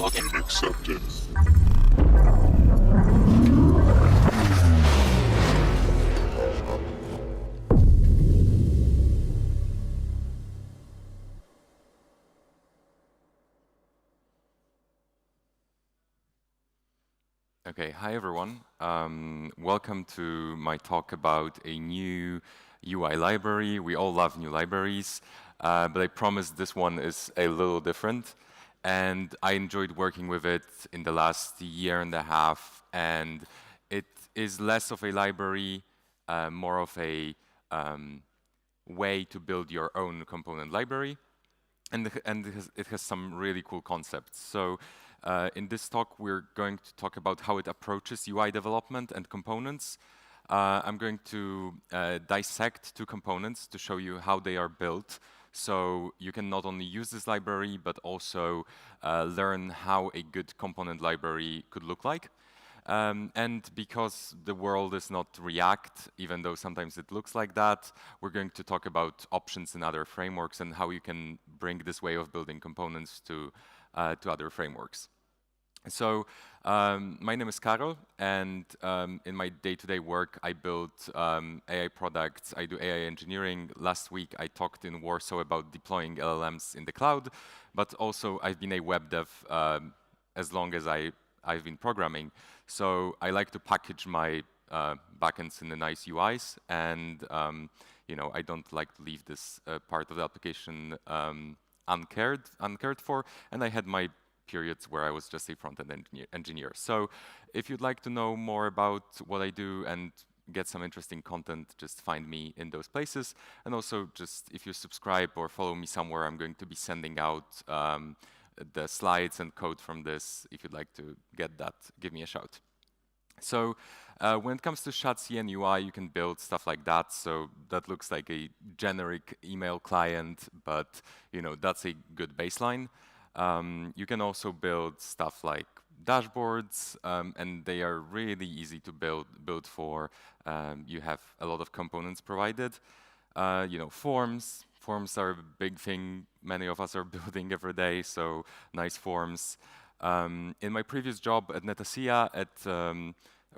Accepted. Okay, hi everyone. Welcome to my talk about a new UI library. We all love new libraries, but I promise this one is a little different. And I enjoyed working with it in the last year and a half. And it is less of a library, more of a way to build your own component library. And it has some really cool concepts. So in this talk, we're going to talk about how it approaches UI development and components. I'm going to dissect two components to show you how they are built. So you can not only use this library, but also learn how a good component library could look like. And because the world is not React, even though sometimes it looks like that, we're going to talk about options in other frameworks and how you can bring this way of building components to other frameworks. So my name is Karol, and in my day-to-day work, I build AI products. I do AI engineering. Last week, I talked in Warsaw about deploying LLMs in the cloud, but also I've been a web dev as long as I've been programming. So I like to package my backends in the nice UIs, and I don't like to leave this part of the application uncared for. And I had my periods where I was just a front-end engineer. So if you'd like to know more about what I do and get some interesting content, just find me in those places. And also, just if you subscribe or follow me somewhere, I'm going to be sending out the slides and code from this. If you'd like to get that, give me a shout. So when it comes to shadcn UI, you can build stuff like that. So that looks like a generic email client, but that's a good baseline. You can also build stuff like dashboards, and they are really easy to build for. You have a lot of components provided. Forms. Forms are a big thing many of us are building every day, so nice forms. In my previous job at Netasia,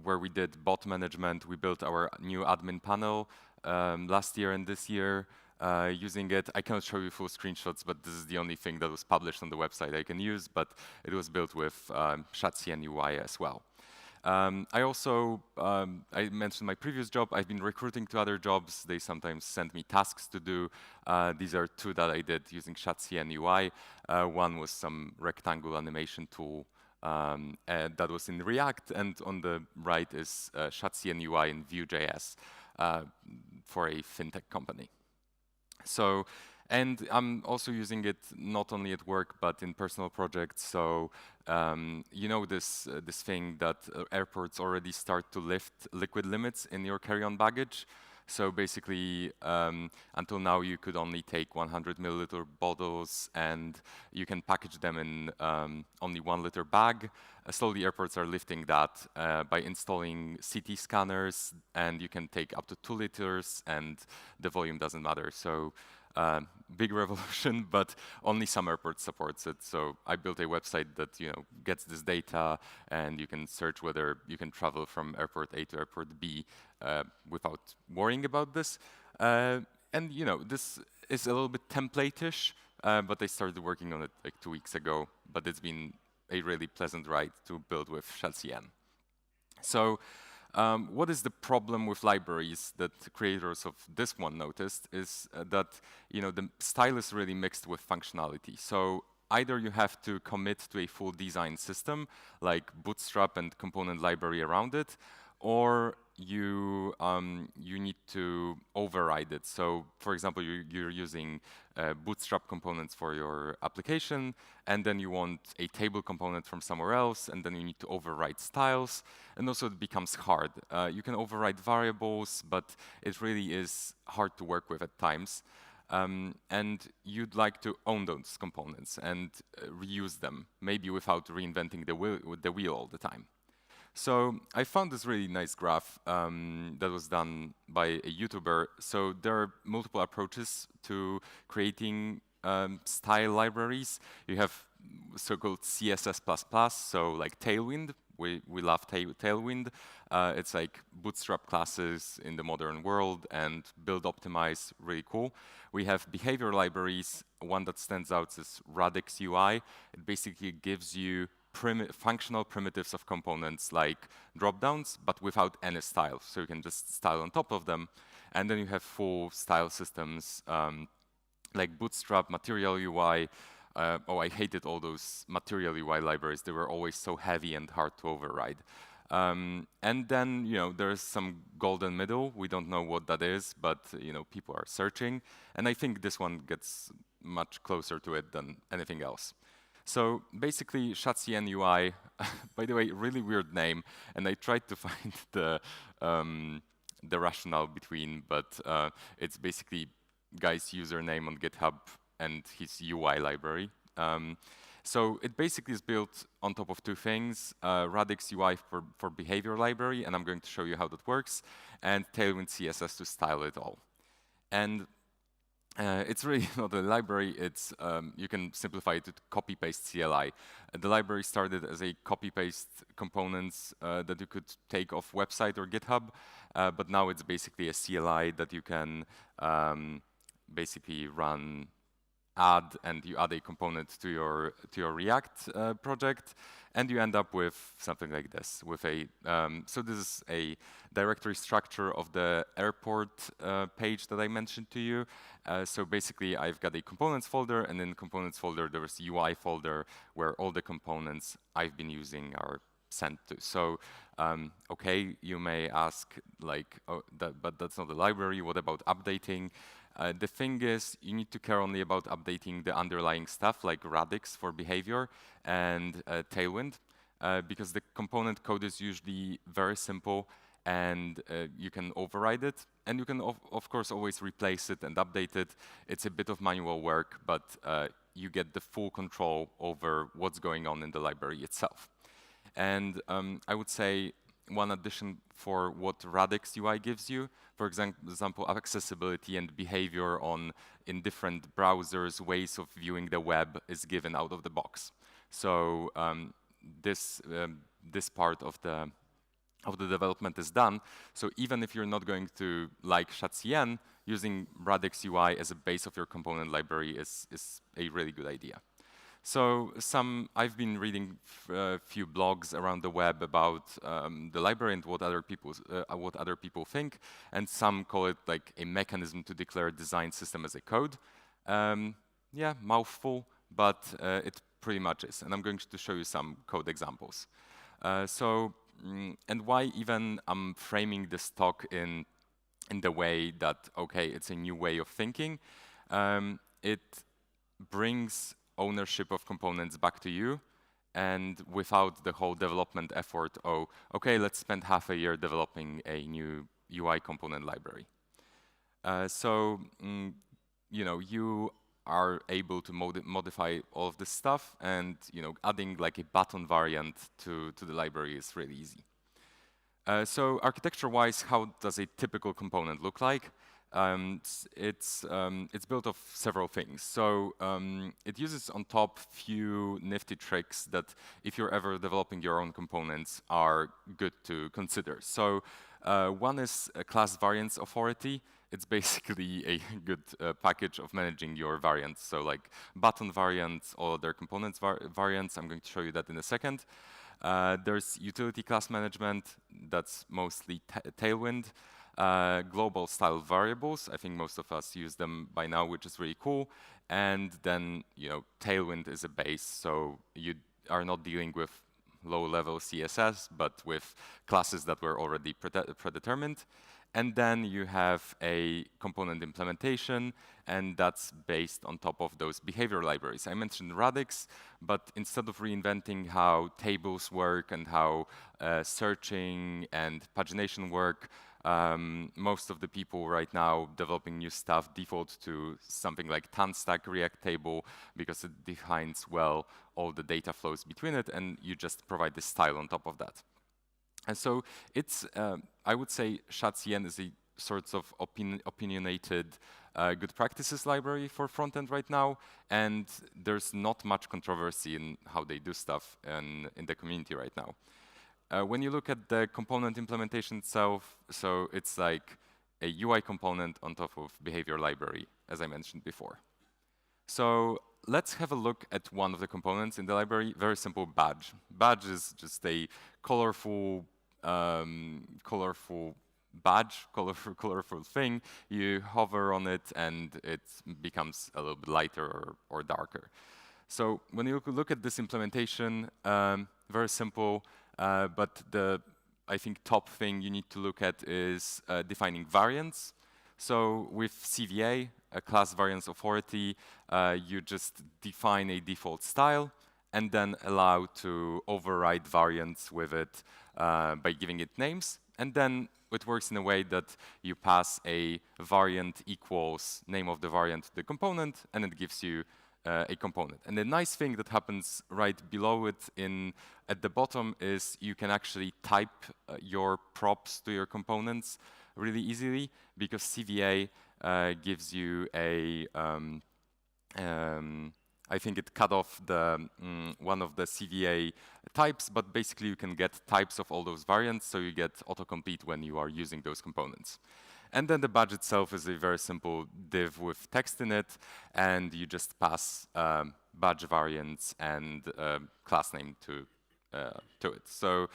where we did bot management, we built our new admin panel last year and this year. Using it, I cannot show you full screenshots, but this is the only thing that was published on the website I can use, but it was built with shadcn UI as well. I mentioned my previous job. I've been recruiting to other jobs. They sometimes send me tasks to do. These are two that I did using shadcn UI. One was some rectangle animation tool that was in React, and on the right is shadcn UI in Vue.js for a fintech company. So, and I'm also using it not only at work, but in personal projects. So, this thing that airports already start to lift liquid limits in your carry-on baggage. So basically, until now, you could only take 100 milliliter bottles, and you can package them in only 1 liter bag. Slowly, airports are lifting that by installing CT scanners, and you can take up to 2 liters, and the volume doesn't matter. So big revolution, but only some airports supports it. So I built a website that gets this data, and you can search whether you can travel from airport A to airport B without worrying about this. This is a little bit template-ish, but I started working on it like 2 weeks ago. But it's been a really pleasant ride to build with shadcn. So what is the problem with libraries that creators of this one noticed is that the style is really mixed with functionality. So either you have to commit to a full design system, like Bootstrap and component library around it, or you need to override it. So, for example, you're using Bootstrap components for your application, and then you want a table component from somewhere else, and then you need to override styles, and also it becomes hard. You can override variables, but it really is hard to work with at times. And you'd like to own those components and reuse them, maybe without reinventing the wheel all the time. So I found this really nice graph that was done by a YouTuber. So there are multiple approaches to creating style libraries. You have so-called CSS++, so like Tailwind. We love Tailwind. It's like bootstrap classes in the modern world, and build optimize, really cool. We have behavior libraries. One that stands out is Radix UI. It basically gives you functional primitives of components like dropdowns, but without any style. So you can just style on top of them. And then you have full style systems like Bootstrap, Material UI. Oh, I hated all those Material UI libraries. They were always so heavy and hard to override. And then, there's some golden middle. We don't know what that is, but, people are searching. And I think this one gets much closer to it than anything else. So basically, shadcn UI, by the way, really weird name. And I tried to find the rationale between, but it's basically guy's username on GitHub and his UI library. So it basically is built on top of two things, Radix UI for behavior library, and I'm going to show you how that works, and Tailwind CSS to style it all. And it's really not a library, it's, you can simplify it to copy-paste CLI. The library started as a copy-paste components that you could take off website or GitHub, but now it's basically a CLI that you can basically add a component to your React project, and you end up with something like this. With a so this is a directory structure of the airport page that I mentioned to you. So basically, I've got a components folder, and in the components folder there is UI folder where all the components I've been using are sent to. So okay, you may ask like, oh, but that's not a library. What about updating? The thing is, you need to care only about updating the underlying stuff, like Radix for behavior and Tailwind, because the component code is usually very simple, and you can override it. And you can, of course, always replace it and update it. It's a bit of manual work, but you get the full control over what's going on in the library itself. And I would say one addition for what Radix UI gives you, for example, accessibility and behavior in different browsers, ways of viewing the web is given out of the box. So this part of the development is done. So even if you're not going to like shadcn, using Radix UI as a base of your component library is a really good idea. So I've been reading a few blogs around the web about the library and what other people think, and some call it like a mechanism to declare design system as a code. Yeah, mouthful, but it pretty much is. And I'm going to show you some code examples. And why even I'm framing this talk in the way that, okay, it's a new way of thinking. It brings ownership of components back to you, and without the whole development effort, oh, okay, let's spend half a year developing a new UI component library. You are able to modify all of this stuff, and adding like a button variant to the library is really easy. So architecture-wise, how does a typical component look like? It's built of several things. So it uses on top few nifty tricks that, if you're ever developing your own components, are good to consider. So one is a class variance authority. It's basically a good package of managing your variants. So like button variants, all other components variants. I'm going to show you that in a second. There's utility class management. That's mostly Tailwind. Global style variables. I think most of us use them by now, which is really cool. And then, Tailwind is a base, so you are not dealing with low-level CSS, but with classes that were already predetermined. And then you have a component implementation, and that's based on top of those behavior libraries. I mentioned Radix, but instead of reinventing how tables work and how searching and pagination work, most of the people right now developing new stuff default to something like TAN-stack React table, because it defines well all the data flows between it, and you just provide the style on top of that. And so it's, I would say shadcn is a sort of opinionated good practices library for front-end right now, and there's not much controversy in how they do stuff in the community right now. When you look at the component implementation itself, so it's like a UI component on top of behavior library, as I mentioned before. So let's have a look at one of the components in the library, very simple badge. Badge is just a colorful colorful thing. You hover on it and it becomes a little bit lighter or darker. So when you look at this implementation, very simple, but the, I think, top thing you need to look at is defining variants. So with CVA, a class variance authority, you just define a default style and then allow to override variants with it by giving it names. And then it works in a way that you pass a variant equals name of the variant to the component, and it gives you a component. And the nice thing that happens right below it at the bottom is you can actually type your props to your components really easily, because CVA gives you a I think it cut off the one of the CVA types, but basically you can get types of all those variants, so you get autocomplete when you are using those components. And then the badge itself is a very simple div with text in it, and you just pass badge variants and class name to it. So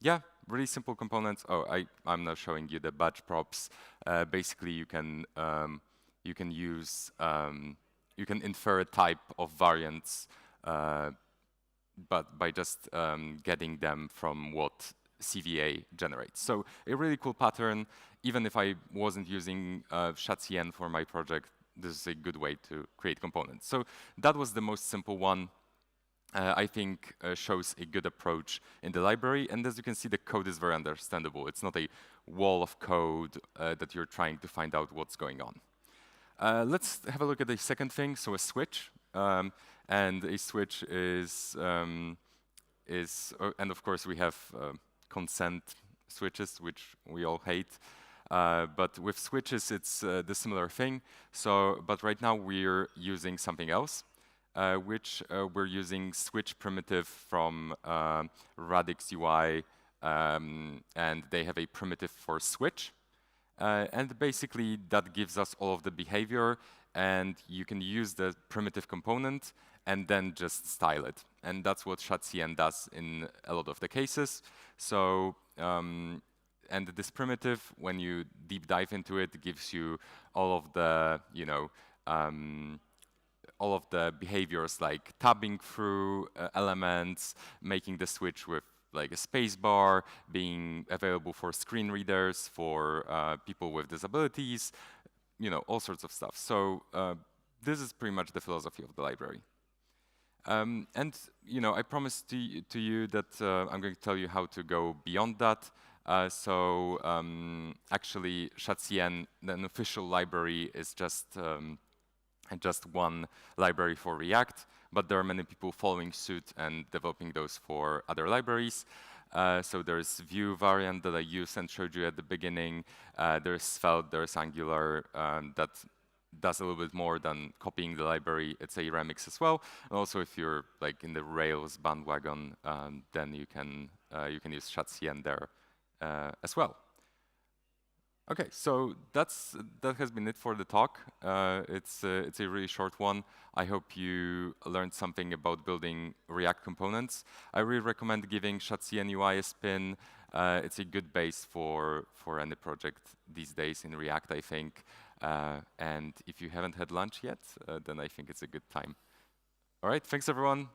yeah, really simple components. Oh, I'm now showing you the badge props. Basically, you can use you can infer a type of variants, but by just getting them from what CVA generates. So a really cool pattern. Even if I wasn't using shadcn for my project, this is a good way to create components. So that was the most simple one. I think shows a good approach in the library. And as you can see, the code is very understandable. It's not a wall of code that you're trying to find out what's going on. Let's have a look at the second thing, so a switch. And a switch is and of course we have consent switches, which we all hate. But with switches, it's the similar thing. So, but right now we're using something else, which we're using switch primitive from Radix UI, and they have a primitive for switch. And basically, that gives us all of the behavior, and you can use the primitive component and then just style it. And that's what shadcn does in a lot of the cases. So, and this primitive, when you deep dive into it, gives you all of the, all of the behaviors like tabbing through elements, making the switch with like a space bar, being available for screen readers, for people with disabilities, all sorts of stuff. So this is pretty much the philosophy of the library. And I promised to you that I'm going to tell you how to go beyond that. So actually, shadcn, an official library, is just one library for React, but there are many people following suit and developing those for other libraries. So there's Vue variant that I used and showed you at the beginning. There's Svelte, there's Angular that does a little bit more than copying the library. It's a remix as well. And also, if you're like in the Rails bandwagon, then you can use shadcn there as well. Okay, so that has been it for the talk. It's a really short one. I hope you learned something about building React components. I really recommend giving shadcn UI a spin. It's a good base for any project these days in React, I think. And if you haven't had lunch yet, then I think it's a good time. All right, thanks everyone.